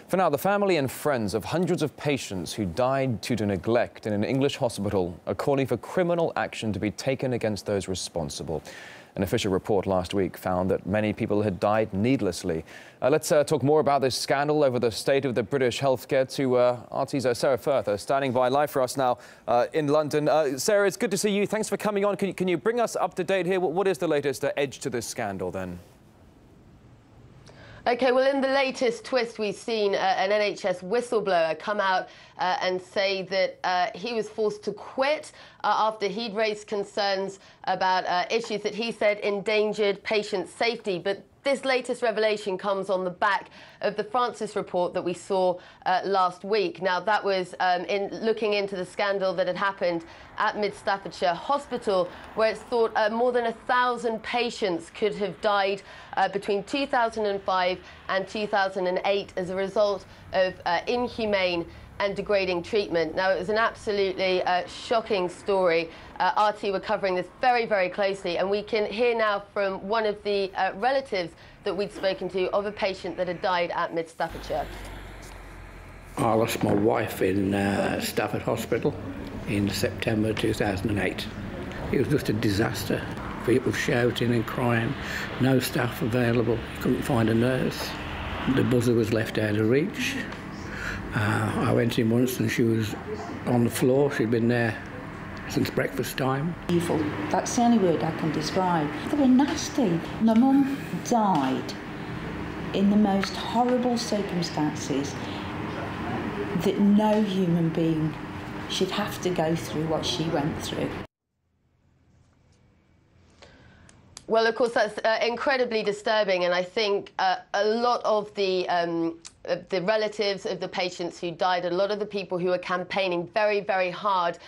For now, the family and friends of hundreds of patients who died due to neglect in an English hospital are calling for criminal action to be taken against those responsible. An official report last week found that many people had died needlessly. Let's talk more about this scandal over the state of the British healthcare to RT's Sarah Firth, standing by live for us now in London. Sarah, it's good to see you. Thanks for coming on. Can you bring us up to date here? What is the latest edge to this scandal then? OK, well, in the latest twist, we've seen an NHS whistleblower come out and say that he was forced to quit after he'd raised concerns about issues that he said endangered patient safety. But this latest revelation comes on the back of the Francis report that we saw last week. Now, that was in looking into the scandal that had happened at Mid Staffordshire Hospital, where it's thought more than 1,000 patients could have died between 2005 and 2008 as a result of inhumane and degrading treatment. Now, it was an absolutely shocking story. RT were covering this very, very closely, and we can hear now from one of the relatives that we'd spoken to of a patient that had died at Mid Staffordshire. I lost my wife in Stafford Hospital in September 2008. It was just a disaster. People shouting and crying, no staff available, you couldn't find a nurse. The buzzer was left out of reach. I went in once and she was on the floor. She'd been there since breakfast time. Evil. That's the only word I can describe. They were nasty. My mum died in the most horrible circumstances that no human being should have to go through what she went through. Well, of course, that's incredibly disturbing, and I think a lot of the relatives of the patients who died, a lot of the people who are campaigning very, very hard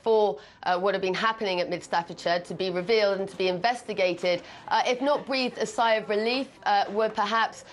for what had been happening at Mid Staffordshire to be revealed and to be investigated, if not breathed a sigh of relief, were perhaps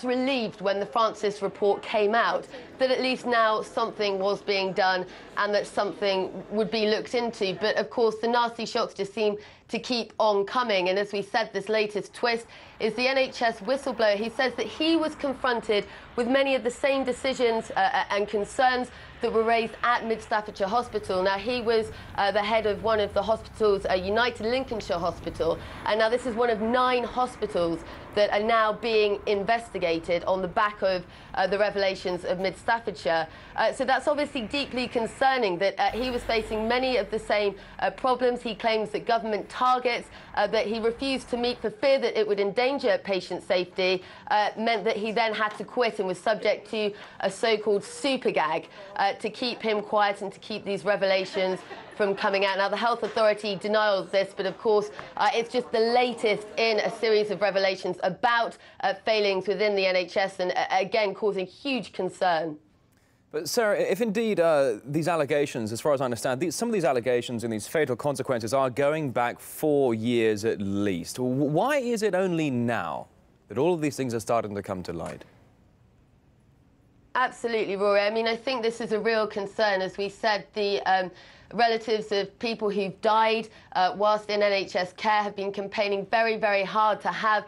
relieved when the Francis report came out, that at least now something was being done and that something would be looked into. But of course, the nasty shocks just seem to keep on coming. And as we said, this latest twist is the NHS whistleblower. He says that he was confronted with many of the same decisions and concerns that were raised at Mid Staffordshire Hospital. Now, he was the head of one of the hospitals, United Lincolnshire Hospital, and now this is one of 9 hospitals that are now being investigated on the back of the revelations of Mid Staffordshire. So that's obviously deeply concerning that he was facing many of the same problems. He claims that government targets that he refused to meet for fear that it would endanger patient safety meant that he then had to quit and was subject to a so-called super gag to keep him quiet and to keep these revelations from coming out. Now, the health authority denies this, but of course, it's just the latest in a series of revelations about failings within the NHS and, again, causing huge concern. But, Sarah, if indeed these allegations, as far as I understand, some of these allegations and these fatal consequences are going back 4 years at least, why is it only now that all of these things are starting to come to light? Absolutely, Rory. I mean, I think this is a real concern. As we said, the relatives of people who've died whilst in NHS care have been campaigning very, very hard to have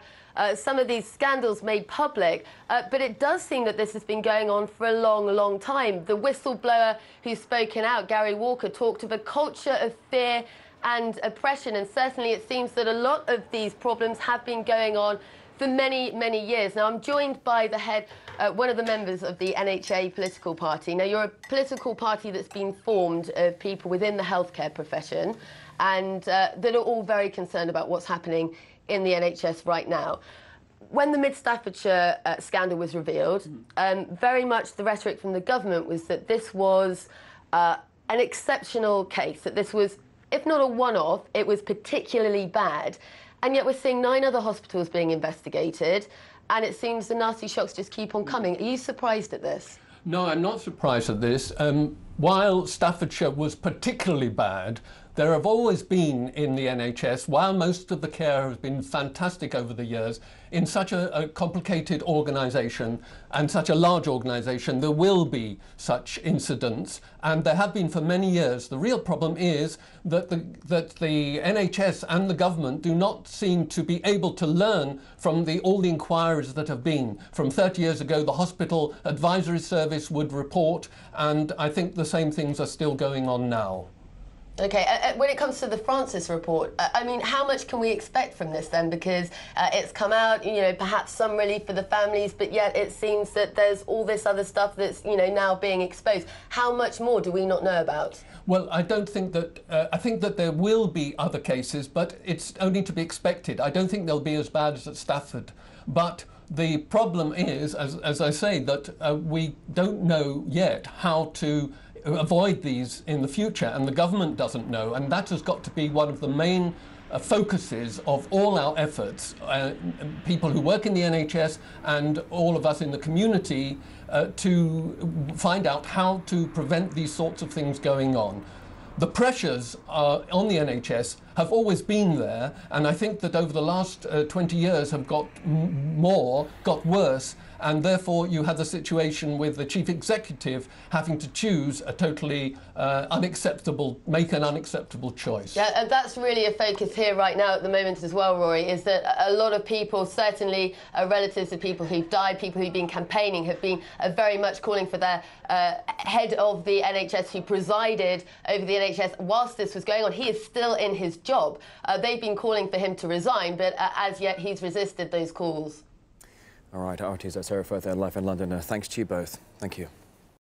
some of these scandals made public. But it does seem that this has been going on for a long, long time. The whistleblower who's spoken out, Gary Walker, talked of a culture of fear and oppression. And certainly it seems that a lot of these problems have been going on for many, many years. Now, I'm joined by the head, one of the members of the NHA political party. Now, you're a political party that's been formed of people within the healthcare profession and that are all very concerned about what's happening in the NHS right now. When the Mid Staffordshire scandal was revealed, very much the rhetoric from the government was that this was an exceptional case, that this was, if not a one-off, it was particularly bad. And yet we're seeing 9 other hospitals being investigated, and it seems the nasty shocks just keep on coming. Are you surprised at this? No, I'm not surprised at this. While Staffordshire was particularly bad, There have always been in the NHS, while most of the care has been fantastic over the years, in such a complicated organisation and such a large organisation, there will be such incidents, and there have been for many years. The real problem is that the NHS and the government do not seem to be able to learn from all the inquiries that have been. From 30 years ago, the Hospital Advisory Service would report, and I think the same things are still going on now. Okay, when it comes to the Francis report, I mean, how much can we expect from this then? Because it's come out, you know, perhaps some relief for the families, but yet it seems that there's all this other stuff that's, you know, now being exposed. How much more do we not know about? Well, I don't think that, I think that there will be other cases, but it's only to be expected. I don't think they'll be as bad as at Stafford. But the problem is, as I say, that we don't know yet how to avoid these in the future, and the government doesn't know, and that has got to be one of the main focuses of all our efforts, people who work in the NHS and all of us in the community, to find out how to prevent these sorts of things going on. The pressures on the NHS have always been there, and I think that over the last 20 years have got worse, and therefore you have the situation with the chief executive having to choose a totally make an unacceptable choice. Yeah, and that's really a focus here right now at the moment as well, Rory, is that a lot of people, certainly relatives of people who've died, people who've been campaigning, have been very much calling for their head of the NHS who presided over the NHS whilst this was going on. He is still in his job. They've been calling for him to resign, but as yet he's resisted those calls. All right, RT's Sarah Firth, live in London. Thanks to you both. Thank you.